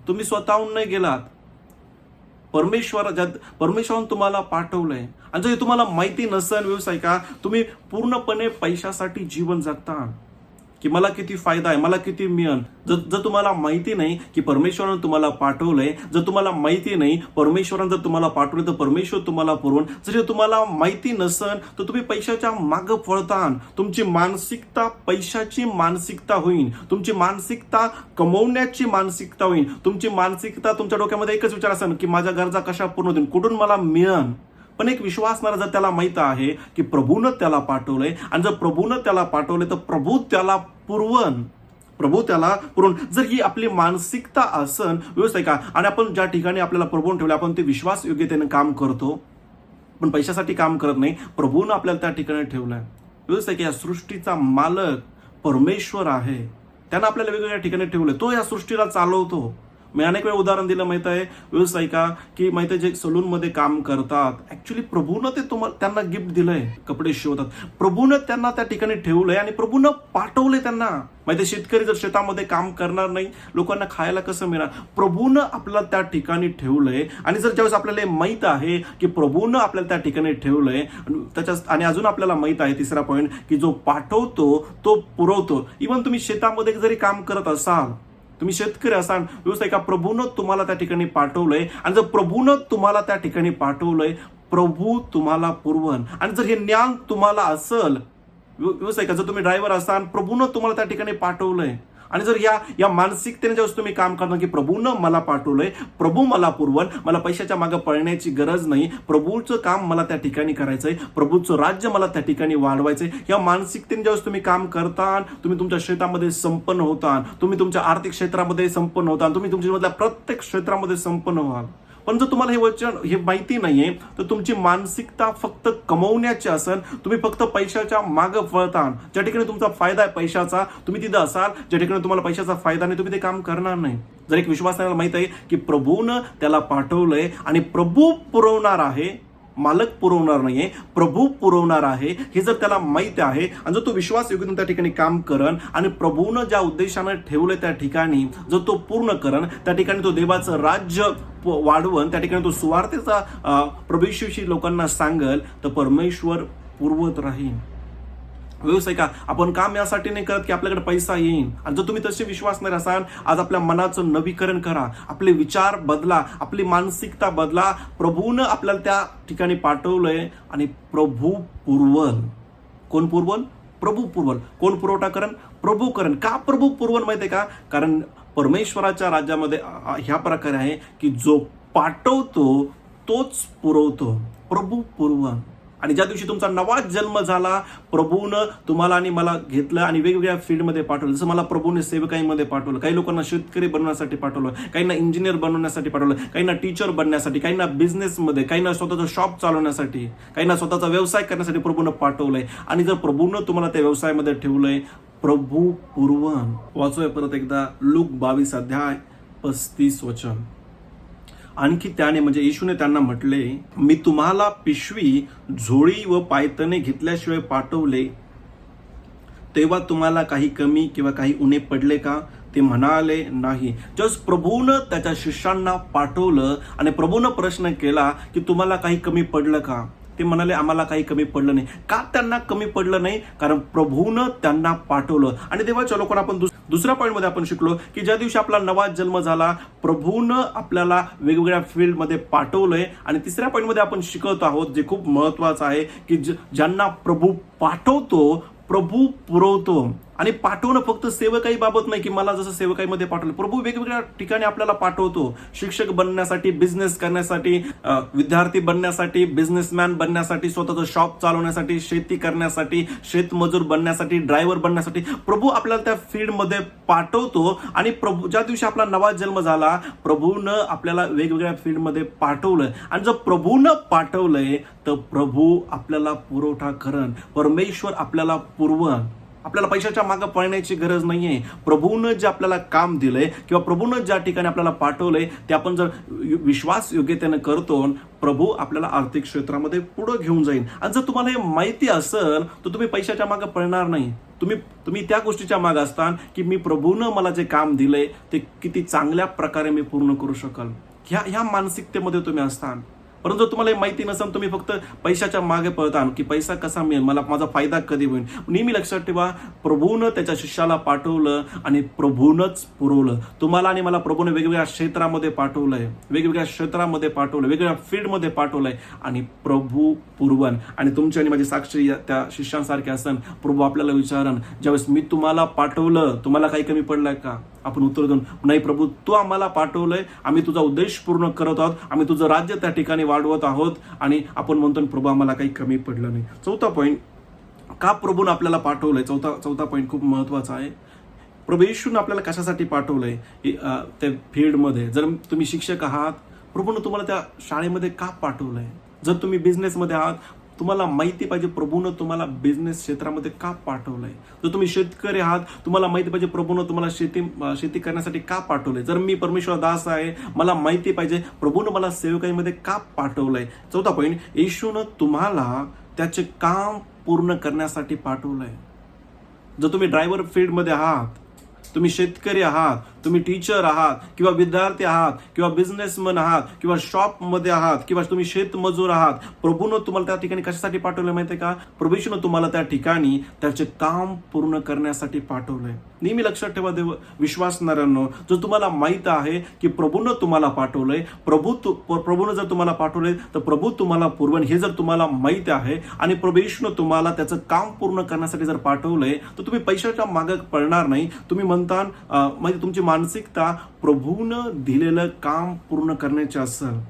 Speaker 1: तुम्ही स्वतःहून नाही गेलात, परमेश्वरानं तुम्हाला पाठवलंय. आणि जर तुम्हाला माहिती नसेल, व्यवसाय का, तुम्ही पूर्णपणे पैशासाठी जीवन जगता की मला किती फायदा आहे, मला किती मिळेल. जर तुम्हाला माहिती नाही की परमेश्वरानं तुम्हाला पाठवलंय, जर तुम्हाला माहिती नाही परमेश्वरानं जर तुम्हाला पाठवलं तर परमेश्वर तुम्हाला पुरवून, जर तुम्हाला माहिती नसेल तर तुम्ही पैशाच्या मागं पळतान. तुमची मानसिकता पैशाची मानसिकता होईल, तुमची मानसिकता कमवण्याची मानसिकता होईल, तुमची मानसिकता, तुमच्या डोक्यामध्ये एकच विचार असेल की माझ्या गरजा कशा पूर्ण होतील, कुठून मला मिळेल. पण एक विश्वासणारा जर त्याला माहित आहे की प्रभूनं त्याला पाठवलंय, आणि जर प्रभूनं त्याला पाठवले तर प्रभू त्याला पुरवण, प्रभू त्याला पुरवून. जर ही आपली मानसिकता असन, व्यवस्थित का, आणि आपण ज्या ठिकाणी आपल्याला प्रभून ठेवले, आपण ते विश्वास योग्यतेने काम करतो, पण पैशासाठी काम करत नाही, प्रभूनं आपल्याला त्या ठिकाणी ठेवलंय. व्यवस्थित की या सृष्टीचा मालक परमेश्वर आहे, त्यानं आपल्याला वेगवेगळ्या ठिकाणी ठेवलंय, तो या सृष्टीला चालवतो. मी अनेक वेळा उदाहरण दिलं, माहित आहे व्यवस्थित का, की माहिती आहे जे सलूनमध्ये काम करतात, ऍक्च्युली प्रभूनं ते त्यांना गिफ्ट दिलंय, कपडे शिवतात, प्रभूनं त्यांना त्या ठिकाणी ठेवलंय आणि प्रभूनं पाठवलंय त्यांना. माहिती आहे शेतकरी जर शेतामध्ये काम करणार नाही, लोकांना खायला कसं मिळणार. प्रभूनं आपल्याला त्या ठिकाणी ठेवलंय. आणि जर ज्यावेळेस आपल्याला माहित आहे की प्रभूनं आपल्याला त्या ठिकाणी ठेवलंय, आणि अजून आपल्याला माहित आहे तिसरा पॉईंट, की जो पाठवतो तो पुरवतो. इव्हन तुम्ही शेतामध्ये जरी काम करत असाल, तुम्ही शेतकरी असाल, व्यवस्थित का, प्रभूनं तुम्हाला त्या ठिकाणी पाठवलंय. आणि जर प्रभूनं तुम्हाला त्या ठिकाणी पाठवलंय, प्रभू तुम्हाला पुरवण. आणि जर हे ज्ञान तुम्हाला असेल, व्यवस्थित का, जर तुम्ही ड्रायव्हर असाल, प्रभूनं तुम्हाला त्या ठिकाणी पाठवलंय. आणि जर या मानसिकतेने ज्यावेळेस तुम्ही काम करता की प्रभूनं मला पाठवलंय, प्रभू मला पुरवण, मला पैशाच्या मागे पळण्याची गरज नाही, प्रभूचं काम मला त्या ठिकाणी करायचंय, प्रभूचं राज्य मला त्या ठिकाणी वाढवायचंय, या मानसिकतेने ज्यावेळेस तुम्ही काम करता, तुम्ही तुमच्या शेतामध्ये संपन्न होता, तुम्ही तुमच्या आर्थिक क्षेत्रामध्ये संपन्न होता, तुम्ही तुमच्या प्रत्येक क्षेत्रामध्ये संपन्न व्हाल. पण जर तुम्हाला हे माहिती नाहीये, तर तुमची मानसिकता फक्त कमवण्याची असेल, तुम्ही फक्त पैशाच्या मागं पळता, ज्या ठिकाणी तुमचा फायदा आहे पैशाचा, तुम्ही तिथं असाल, ज्या ठिकाणी तुम्हाला पैशाचा फायदा नाही, तुम्ही ते काम करणार नाही. जर एक विश्वासाला माहित आहे की प्रभूनं त्याला पाठवलंय आणि प्रभू पुरवणार आहे, मालक पुरवणार नाहीये, प्रभू पुरवणार आहे, हे जर त्याला माहिती आहे, आणि जर तो विश्वास योग्य त्या ठिकाणी काम करन आणि प्रभूनं ज्या उद्देशानं ठेवलंय त्या ठिकाणी जर तो पूर्ण करन, त्या ठिकाणी तो देवाचं राज्य वाढवून, त्या ठिकाणी तो सुवार्तेचा प्रभूशी लोकांना सांगल, तर परमेश्वर पुरवत राहील. व्यवसाय का, आपण काम यासाठी नाही करत की आपल्याकडे पैसा येईल. आणि जर तुम्ही तसे विश्वास नाही असाल, आज आपल्या मनाचं नवीकरण करा, आपले विचार बदला, आपली मानसिकता बदला. प्रभूनं आपल्याला त्या ठिकाणी पाठवलंय आणि प्रभू पुरवल. कोण पुरवल? प्रभू पुरवल. कोण पुरवठा करण? प्रभू करण. का प्रभू पुरवल माहिती आहे का? कारण परमेश्वराच्या राज्यामध्ये ह्या प्रकारे आहे की जो पाठवतो तोच पुरवतो. प्रभू पुरवण. आणि ज्या दिवशी तुमचा नवा जन्म झाला, प्रभूनं तुम्हाला आणि मला घेतलं आणि वेगवेगळ्या फील्डमध्ये पाठवलं. जसं मला प्रभूने सेवकाईमध्ये पाठवलं, काही लोकांना शेतकरी बनवण्यासाठी पाठवलं, काहींना इंजिनियर बनवण्यासाठी पाठवलं, काहींना टीचर बनण्यासाठी, काहींना बिझनेसमध्ये, काहींना स्वतःचं शॉप चालवण्यासाठी, काहींना स्वतःचा व्यवसाय करण्यासाठी प्रभूनं पाठवलंय. आणि जर प्रभूनं तुम्हाला त्या व्यवसायामध्ये ठेवलंय, प्रभू पुरवण. वाचूया परत एकदा लूक 22 अध्याय 35 वचन. आणखी त्याने म्हणजे येशूने त्यांना म्हटले, मी तुम्हाला पिशवी, झोळी व पायतणे घेतल्याशिवाय पाठवले, तेव्हा तुम्हाला काही कमी किंवा काही उणे पडले का? ते म्हणाले नाही. जस्ट प्रभूनं त्याच्या शिष्यांना पाठवलं आणि प्रभूनं प्रश्न केला की तुम्हाला काही कमी पडलं का? ते म्हणाले आम्हाला काही कमी पडलं नाही. का त्यांना कमी पडलं नाही? कारण प्रभूनं त्यांना पाठवलं. आणि देवाच्या लोकांना आपण दुसऱ्या पॉईंटमध्ये आपण शिकलो की ज्या दिवशी आपला नवा जन्म झाला, प्रभूनं आपल्याला वेगवेगळ्या फील्डमध्ये पाठवलंय. आणि तिसऱ्या पॉईंटमध्ये आपण शिकत आहोत जे खूप महत्वाचं आहे की ज्यांना प्रभू पाठवतो, प्रभू पुरवतो. आणि पाठवणं फक्त सेवकाई बाबत नाही की मला जसं सेवकाईमध्ये पाठवलं, प्रभू वेगवेगळ्या ठिकाणी आपल्याला पाठवतो. शिक्षक बनण्यासाठी, बिझनेस करण्यासाठी, विद्यार्थी बनण्यासाठी, बिझनेसमॅन बनण्यासाठी, स्वतःचं शॉप चालवण्यासाठी, शेती करण्यासाठी, शेतमजूर बनण्यासाठी, ड्रायव्हर बनण्यासाठी प्रभू आपल्याला त्या फील्डमध्ये पाठवतो. आणि प्रभू ज्या दिवशी आपला नवा जन्म झाला, प्रभूनं आपल्याला वेगवेगळ्या फील्डमध्ये पाठवलं. आणि जर प्रभूनं पाठवलंय तर प्रभू आपल्याला पुरवठा करण. परमेश्वर आपल्याला पुरवण. आपल्याला पैशाच्या मागे पळण्याची गरज नाहीये. प्रभूनं जे आपल्याला काम दिलंय किंवा प्रभूनं ज्या ठिकाणी आपल्याला पाठवलंय ते आपण जर विश्वास योग्यतेनं करतो, प्रभू आपल्याला आर्थिक क्षेत्रामध्ये पुढे घेऊन जाईल. आणि जर तुम्हाला हे माहिती असेल तर तुम्ही पैशाच्या मागे पळणार नाही. तुम्ही त्या गोष्टीच्या मागे असता की मी प्रभूनं मला जे काम दिलंय ते किती चांगल्या प्रकारे मी पूर्ण करू शकाल, ह्या मानसिकतेमध्ये तुम्ही असता. परंतु तुम्हाला माहिती नसेल, तुम्ही फक्त पैशाच्या मागे पळता की पैसा कसा मिळेल, मला माझा फायदा कधी होईल. नेहमी लक्षात ठेवा, प्रभूनं त्याच्या शिष्याला पाठवलं आणि प्रभूनच पुरवलं. तुम्हाला आणि मला प्रभूने वेगवेगळ्या क्षेत्रामध्ये पाठवलंय, वेगवेगळ्या फील्डमध्ये पाठवलंय आणि प्रभू पुरवण. आणि तुमची आणि माझी साक्षी त्या शिष्यांसारखे असन. प्रभू आपल्याला विचारन, ज्यावेळेस मी तुम्हाला पाठवलं तुम्हाला काही कमी पडलंय का? आपण उत्तर देऊन, नाही प्रभू, तू आम्हाला पाठवलंय, आम्ही तुझा उद्देश पूर्ण करत आहोत, आम्ही तुझं राज्य त्या ठिकाणी वाढवत आहोत. आणि आपण म्हणतो प्रभू आम्हाला काही कमी पडलं नाही. चौथा पॉईंट, का प्रभूनं आपल्याला पाठवलंय? चौथा पॉईंट खूप महत्वाचा आहे. प्रभू येशूने आपल्याला कशासाठी पाठवलंय? त्या फील्डमध्ये जर तुम्ही शिक्षक आहात, प्रभूनं तुम्हाला त्या शाळेमध्ये का पाठवलंय? जर तुम्ही बिझनेसमध्ये आहात, तुम्हाला माहिती पाहिजे प्रभूनं तुम्हाला बिझनेस क्षेत्रामध्ये का पाठवलंय. जर तुम्ही शेतकरी आहात, तुम्हाला माहिती पाहिजे प्रभूनं तुम्हाला शेती करण्यासाठी का पाठवलंय. जर मी परमेश्वर दास आहे, मला माहिती पाहिजे प्रभूनं मला सेवकाईमध्ये का पाठवलंय. चौथा पॉईंट, येशूनं तुम्हाला त्याचे काम पूर्ण करण्यासाठी पाठवलंय. जर तुम्ही ड्रायव्हर फील्डमध्ये आहात, तुम्ही शेतकरी आहात, तुम्ही टीचर आहात किंवा विद्यार्थी आहात किंवा बिझनेसमन आहात किंवा शॉपमध्ये आहात किंवा तुम्ही शेतमजूर आहात, प्रभूनं तुम्हाला त्या ठिकाणी कशासाठी पाठवलं माहिती आहे का? प्रभूनं तुम्हाला त्या ठिकाणी त्याचे काम पूर्ण करण्यासाठी पाठवलंय. नेहमी लक्षात ठेवा विश्वासणाऱ्यांनो, जर तुम्हाला माहित आहे की प्रभूनं तुम्हाला पाठवलंय, प्रभूनं जर तुम्हाला पाठवलंय तर प्रभू तुम्हाला पुरवण, हे जर तुम्हाला माहित आहे आणि प्रभूनं तुम्हाला त्याचं काम पूर्ण करण्यासाठी जर पाठवलंय तर तुम्ही पैशाच्या मागे पळणार नाही. तुम्ही म्हणता म्हणजे तुमची मानसिकता प्रभूनं दिलेलं काम पूर्ण करण्याची असेल.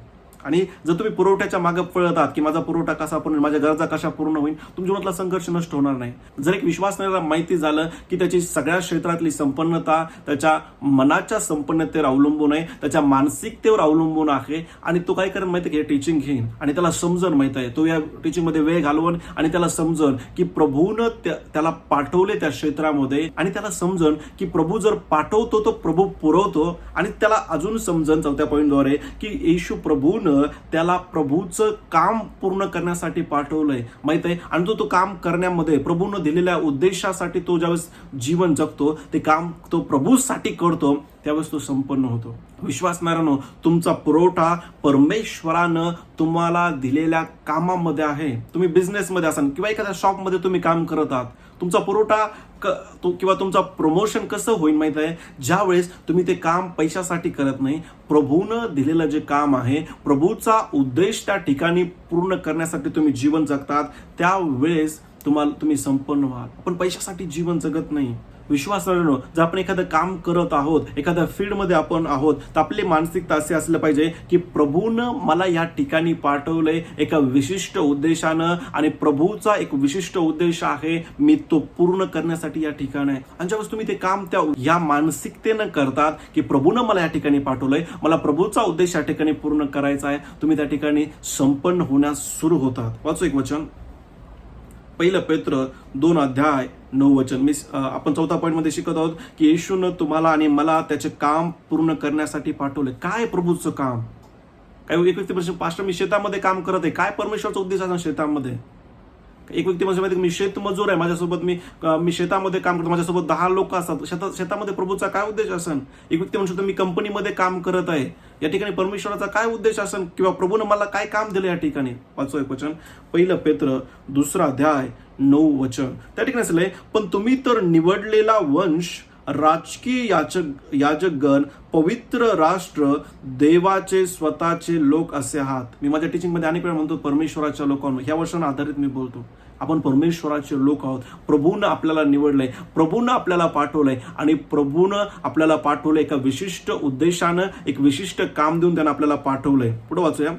Speaker 1: आणि जर तुम्ही पुरवठ्याच्या मागे पळत आहात की माझा पुरवठा कसा पूर्ण, माझ्या गरजा कशा पूर्ण होईल, तुमच्या जीवनातला संघर्ष नष्ट होणार नाही. जर एक विश्वासणाऱ्याला माहिती झालं की त्याची सगळ्या क्षेत्रातली संपन्नता त्याच्या मनाच्या संपन्नतेवर अवलंबून आहे, त्याच्या मानसिकतेवर अवलंबून आहे, आणि तो काय करेल माहिती आहे, टीचिंग घेईन आणि त्याला समजून माहित आहे, तो या टीचिंगमध्ये वेळ घालवून आणि त्याला समजून की प्रभूनं त्याला पाठवले त्या क्षेत्रामध्ये, आणि त्याला समजून की प्रभू जर पाठवतो तो प्रभू पुरवतो. आणि त्याला अजून समजून चौथ्या पॉईंटद्वारे की येशू प्रभूनं त्याला प्रभूचं काम पूर्ण करण्यासाठी पाठवलंय माहित आहे. आणि तो काम करण्यामध्ये प्रभूनं दिलेल्या उद्देशासाठी तो ज्यावेळेस जीवन जगतो, ते काम तो प्रभूसाठी करतो, त्यावेळेस तो संपन्न होतो. विश्वासणाऱ्यांनो, तुमचा पुरवठा परमेश्वरानं तुम्हाला दिलेल्या कामामध्ये आहे. तुम्ही बिझनेसमध्ये असाल किंवा एखाद्या शॉपमध्ये तुम्ही काम करत आहात, तुमचा पुरवठा किंवा तुमचा प्रमोशन कसं होईल माहित आहे? ज्यावेळेस तुम्ही ते काम पैशासाठी करत नाही, प्रभूनं दिलेलं जे काम आहे, प्रभूचा उद्देश त्या ठिकाणी पूर्ण करण्यासाठी तुम्ही जीवन जगतात, त्यावेळेस तुम्ही संपन्न व्हाल. आपण पैशासाठी जीवन जगत नाही. विश्वासाने जर आपण एखादं काम करत आहोत, एखाद्या फील्डमध्ये आपण आहोत, तर आपली मानसिकता असे असलं पाहिजे की प्रभूनं मला या ठिकाणी पाठवलंय एका विशिष्ट उद्देशानं, आणि प्रभूचा एक विशिष्ट उद्देश आहे, मी तो पूर्ण करण्यासाठी या ठिकाणी आहे. आणि ज्यावेळेस तुम्ही ते काम या मानसिकतेनं करतात की प्रभूनं मला या ठिकाणी पाठवलंय, मला प्रभूचा उद्देश या ठिकाणी पूर्ण करायचा आहे, तुम्ही त्या ठिकाणी संपन्न होण्यास सुरू होतात. वाचू एक वचन, 1 पेत्र 2:9. आपण 4 पॉईंटमध्ये शिकत आहोत की येशूनं तुम्हाला आणि मला त्याचे काम पूर्ण करण्यासाठी पाठवले. काय प्रभूचं काम? काही एक व्यक्ती म्हणजे पास्टर मी शेतामध्ये काम करत आहे, काय परमेश्वरचा उद्देश आहे शेतामध्ये? एक व्यक्ती म्हणजे मी शेतमजूर आहे, माझ्यासोबत मी शेतामध्ये काम करतो, माझ्यासोबत 10 लोक असतात, शेतामध्ये प्रभूचा काय उद्देश असेल? एक व्यक्ती म्हणू शकतो मी कंपनीमध्ये काम करत आहे, या ठिकाणी परमेश्वराचा काय उद्देश असेल, किंवा प्रभूनं मला काय काम दिलं या ठिकाणी? वाचो एक वचन, 1 पेत्र 2:9. त्या ठिकाणी असलंय, पण तुम्ही तर निवडलेला वंश, राजकीय याजकगण, पवित्र राष्ट्र, देवाचे स्वतःचे लोक असे आहात. मी माझ्या टीचिंगमध्ये अनेक वेळा म्हणतो परमेश्वराच्या लोकांवर, ह्या वर्षांना आधारित मी बोलतो. आपण परमेश्वराचे लोक आहोत. प्रभूनं आपल्याला निवडलंय, प्रभूनं आपल्याला पाठवलंय, आणि प्रभूनं आपल्याला पाठवलंय एका विशिष्ट उद्देशानं, एक विशिष्ट काम देऊन त्यानं आपल्याला पाठवलंय. पुढे वाचूया,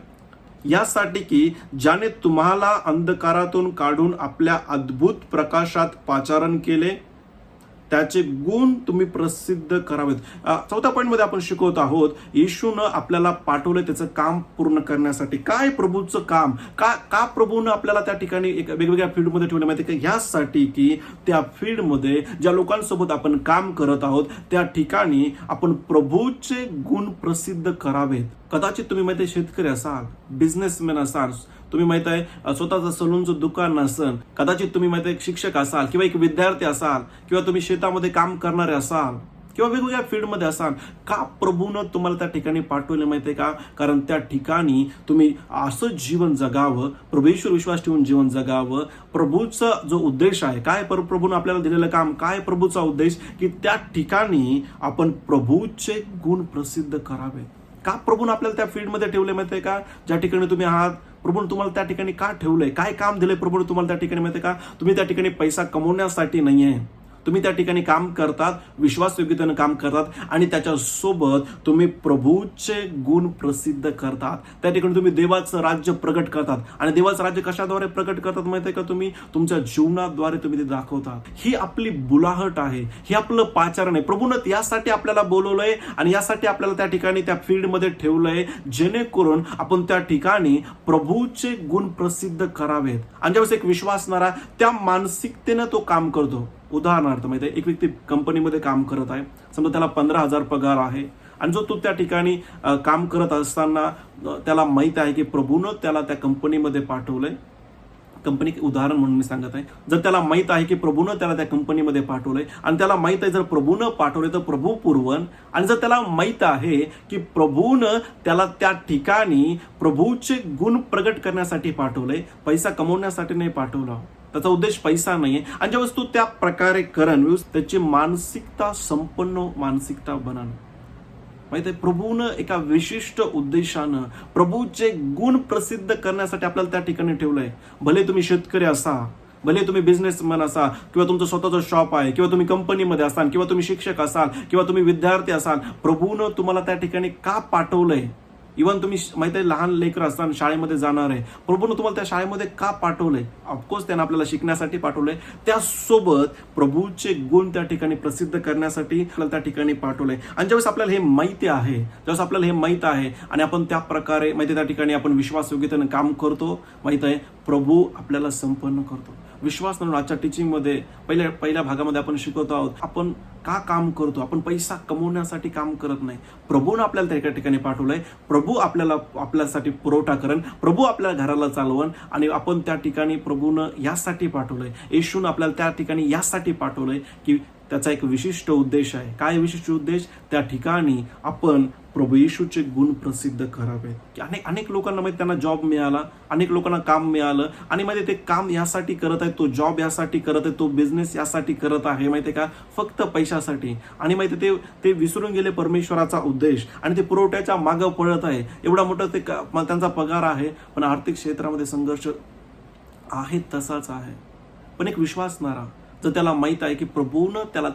Speaker 1: यासाठी की ज्याने तुम्हाला अंधकारातून काढून आपल्या अद्भुत प्रकाशात पाचारण केले, त्याचे गुण तुम्ही प्रसिद्ध करावेत. 4 पॉईंटमध्ये आपण शिकवत आहोत, येशूनं आपल्याला पाठवलंय त्याचं काम पूर्ण करण्यासाठी. काय प्रभूचं काम? का प्रभूनं आपल्याला त्या ठिकाणी एक वेगवेगळ्या फील्डमध्ये ठेवलं माहिती का? ह्यासाठी की त्या फील्डमध्ये ज्या लोकांसोबत आपण काम करत आहोत त्या ठिकाणी आपण प्रभूचे गुण प्रसिद्ध करावेत. कदाचित तुम्ही माहिती शेतकरी असाल, बिझनेसमॅन असाल, तुम्ही माहित आहे स्वतःचं सलूनचं दुकान असेल, कदाचित तुम्ही माहित आहे शिक्षक असाल, किंवा एक विद्यार्थी असाल, किंवा तुम्ही शेतामध्ये काम करणारे असाल, किंवा वेगवेगळ्या फील्डमध्ये असाल. का प्रभूनं तुम्हाला त्या ठिकाणी पाठवले माहिती आहे का? कारण त्या ठिकाणी तुम्ही असं जीवन जगावं, प्रभूवर विश्वास ठेवून जीवन जगावं. प्रभूचा जो उद्देश आहे, काय प्रभूनं आपल्याला दिलेलं काम, काय प्रभूचा उद्देश, की त्या ठिकाणी आपण प्रभूचे गुण प्रसिद्ध करावे. का प्रभूनं आपल्याला त्या फील्डमध्ये ठेवले माहिती आहे का? ज्या ठिकाणी तुम्ही आहात, प्रभूनं तुम्हाला त्या ठिकाणी का ठेवलंय, काय काम दिलंय प्रभूनं तुम्हाला त्या ठिकाणी माहिती आहे का? तुम्ही त्या ठिकाणी पैसा कमवण्यासाठी नाहीये, तुम्ही त्या ठिकाणी काम करतात, विश्वासयोग्यतेनं काम करतात, आणि त्याच्यासोबत तुम्ही प्रभूचे गुण प्रसिद्ध करतात. त्या ठिकाणी तुम्ही देवाचं राज्य प्रगट करतात. आणि देवाचं राज्य कशाद्वारे प्रगट करतात माहिती आहे का? तुम्ही तुमच्या जीवनाद्वारे तुम्ही ते दाखवतात. ही आपली बुलाहट आहे, ही आपलं पाचारण आहे. प्रभूनं यासाठी आपल्याला बोलवलंय आणि यासाठी आपल्याला त्या ठिकाणी त्या फील्डमध्ये ठेवलंय, जेणेकरून आपण त्या ठिकाणी प्रभूचे गुण प्रसिद्ध करावेत. आणि ज्यावेळेस एक विश्वासणारा त्या मानसिकतेनं तो काम करतो. उदाहरणार्थ माहिती आहे, एक व्यक्ती कंपनीमध्ये काम करत आहे, समजा त्याला 15,000 पगार आहे, आणि जो तो त्या ठिकाणी काम करत असताना त्याला माहित आहे की प्रभूनं त्याला त्या कंपनीमध्ये पाठवलंय. कंपनी उदाहरण म्हणून मी सांगत आहे, जर त्याला माहित आहे की प्रभूनं त्याला त्या कंपनीमध्ये पाठवलंय, आणि त्याला माहित आहे जर प्रभूनं पाठवलंय तर प्रभू पुरवण, आणि जर त्याला माहित आहे की प्रभूनं त्याला त्या ठिकाणी प्रभूचे गुण प्रगट करण्यासाठी पाठवलंय, पैसा कमवण्यासाठी नाही पाठवला, त्याचा उद्देश पैसा नाहीये, आणि ज्यावेळेस तू त्या प्रकारे करण, त्याची मानसिकता संपन्न मानसिकता बनन. माहिती आहे, प्रभूनं एका विशिष्ट उद्देशानं प्रभूचे गुण प्रसिद्ध करण्यासाठी आपल्याला त्या ठिकाणी ठेवलंय. भले तुम्ही शेतकरी असा, भले तुम्ही बिझनेसमॅन असाल, किंवा तुमचं स्वतःचं शॉप आहे, किंवा तुम्ही कंपनीमध्ये असाल, किंवा तुम्ही शिक्षक असाल, किंवा तुम्ही विद्यार्थी असाल, प्रभूनं तुम्हाला त्या ठिकाणी का पाठवलंय? इव्हन तुम्ही माहिती आहे लहान लेकर असताना शाळेमध्ये जाणार आहे, प्रभूनं तुम्हाला त्या शाळेमध्ये का पाठवलंय? ऑफकोर्स त्यानं आपल्याला शिकण्यासाठी पाठवलंय, त्यासोबत प्रभूचे गुण त्या ठिकाणी प्रसिद्ध करण्यासाठी आपल्याला त्या ठिकाणी पाठवलंय. आणि ज्यावेळेस आपल्याला हे माहिती आहे, ज्यावेळेस आपल्याला हे माहित आहे आणि आपण त्या प्रकारे माहिती त्या ठिकाणी आपण विश्वासयोग्यतेनं काम करतो, माहित आहे प्रभू आपल्याला संपन्न करतो. विश्वास म्हणून आजच्या टीचिंगमध्ये पहिल्या भागामध्ये आपण शिकवतो आहोत, आपण का काम करतो? आपण पैसा कमवण्यासाठी काम करत नाही. प्रभूनं आपल्याला त्या ठिकाणी पाठवलंय, प्रभू आपल्यासाठी पुरवठा करण, प्रभू आपल्या घराला चालवण, आणि आपण त्या ठिकाणी प्रभूनं यासाठी पाठवलंय, येशूनं आपल्याला त्या ठिकाणी यासाठी पाठवलंय की त्याचा एक विशिष्ट उद्देश आहे. काय विशिष्ट उद्देश? त्या ठिकाणी आपण प्रभू येशूचे गुण प्रसिद्ध करावेत. की अनेक लोकांना माहिती त्यांना जॉब मिळाला, अनेक लोकांना काम मिळालं, आणि माहिती ते काम यासाठी करत आहे, तो जॉब यासाठी करत आहे, तो बिझनेस यासाठी करत आहे, माहिती का? फक्त पैशासाठी. आणि माहिती ते विसरून गेले परमेश्वराचा उद्देश, आणि ते पुरवठ्याच्या मागं पळत आहे. एवढा मोठा त्यांचा पगार आहे, पण आर्थिक क्षेत्रामध्ये संघर्ष आहे तसाच आहे. पण एक विश्वासणारा, जर त्याला माहित आहे की प्रभूनं त्याला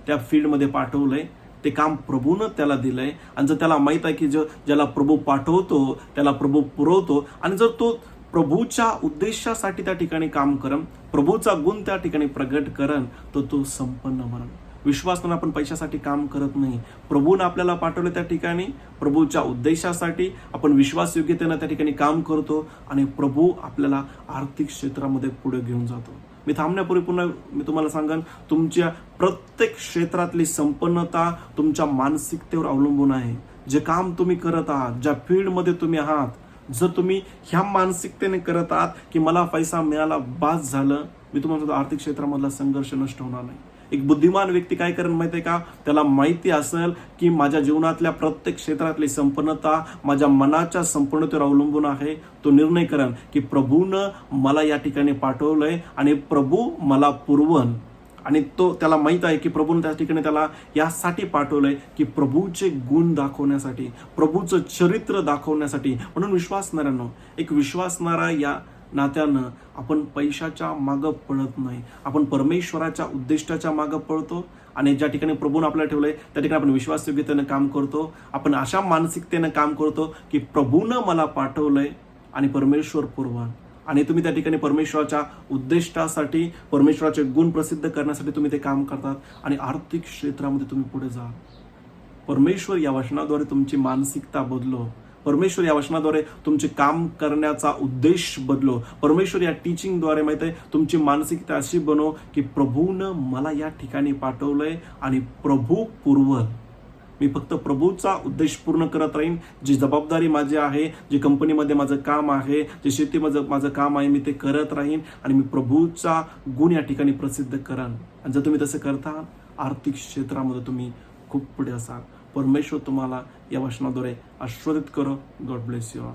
Speaker 1: त्या फील्डमध्ये पाठवलंय, ते काम प्रभूनं त्याला दिलंय, आणि जर त्याला माहित आहे की ज्याला प्रभू पाठवतो त्याला प्रभू पुरवतो, आणि जर तो प्रभूच्या उद्देशासाठी त्या ठिकाणी काम करन, प्रभूचा गुण त्या ठिकाणी प्रगट करन, तर तो संपन्न म्हणून विश्वासानं आपण पैशासाठी काम करत नाही. प्रभूनं आपल्याला पाठवलं त्या ठिकाणी प्रभूच्या उद्देशासाठी आपण विश्वासयोग्यतेनं त्या ठिकाणी काम करतो, आणि प्रभू आपल्याला आर्थिक क्षेत्रामध्ये पुढे घेऊन जातो. मी थांबण्यापूर्वी पुन्हा मी तुम्हाला सांगेन, तुमच्या प्रत्येक क्षेत्रातली संपन्नता तुमच्या मानसिकतेवर अवलंबून आहे. जे काम तुम्ही करत आहात, ज्या फील्डमध्ये तुम्ही आहात, जर तुम्ही ह्या मानसिकतेने करत आहात की मला पैसा मिळाला बास झालं, मी तुम्हाला सांगतो आर्थिक क्षेत्रामधला संघर्ष नष्ट होणार नाही. एक बुद्धिमान व्यक्ती काय करेल माहिती आहे का? त्याला माहिती असेल की माझ्या जीवनातल्या प्रत्येक क्षेत्रातली संपन्नता माझ्या मनाच्या संपन्नतेवर अवलंबून आहे. तो निर्णय करेल की प्रभूनं मला या ठिकाणी पाठवलंय आणि प्रभू मला पुरवन, आणि त्याला माहित आहे की प्रभूने त्या ठिकाणी त्याला यासाठी पाठवलंय की प्रभूचे गुण दाखवण्यासाठी, प्रभूचं चरित्र दाखवण्यासाठी. म्हणून विश्वासणाऱ्यांनो, एक विश्वासणारा या नात्यानं आपण पैशाच्या मागं पळत नाही, आपण परमेश्वराच्या उद्दिष्टाच्या मागं पळतो, आणि ज्या ठिकाणी प्रभूने आपल्याला ठेवलंय त्या ठिकाणी आपण विश्वासयोग्यतेनं काम करतो. आपण अशा मानसिकतेनं काम करतो की प्रभूनं मला पाठवलंय आणि परमेश्वर पुरवन, आणि तुम्ही त्या ठिकाणी परमेश्वराच्या उद्दिष्टासाठी, परमेश्वराचे गुण प्रसिद्ध करण्यासाठी तुम्ही ते काम करतात, आणि आर्थिक क्षेत्रामध्ये तुम्ही पुढे जा. परमेश्वर या वचनाद्वारे तुमची मानसिकता बदलो. परमेश्वर या वचनाद्वारे तुमचे काम करण्याचा उद्देश बदलो. परमेश्वर या टीचिंगद्वारे माहिती आहे तुमची मानसिकता अशी बनव की प्रभूनं मला या ठिकाणी पाठवलंय आणि प्रभू पुरवल. मी फक्त प्रभूचा उद्देश पूर्ण करत राहीन. जी जबाबदारी माझी आहे, जी कंपनीमध्ये माझं काम आहे, जे शेतीमध्ये माझं काम आहे, मी ते करत राहीन, आणि मी प्रभूचा गुण या ठिकाणी प्रसिद्ध करान. आणि जर तुम्ही तसं करता, आर्थिक क्षेत्रामध्ये तुम्ही खूप पुढे असाल. परमेश्वर तुम्हाला या वचनाद्वारे आशीर्वादित करो. God bless you all.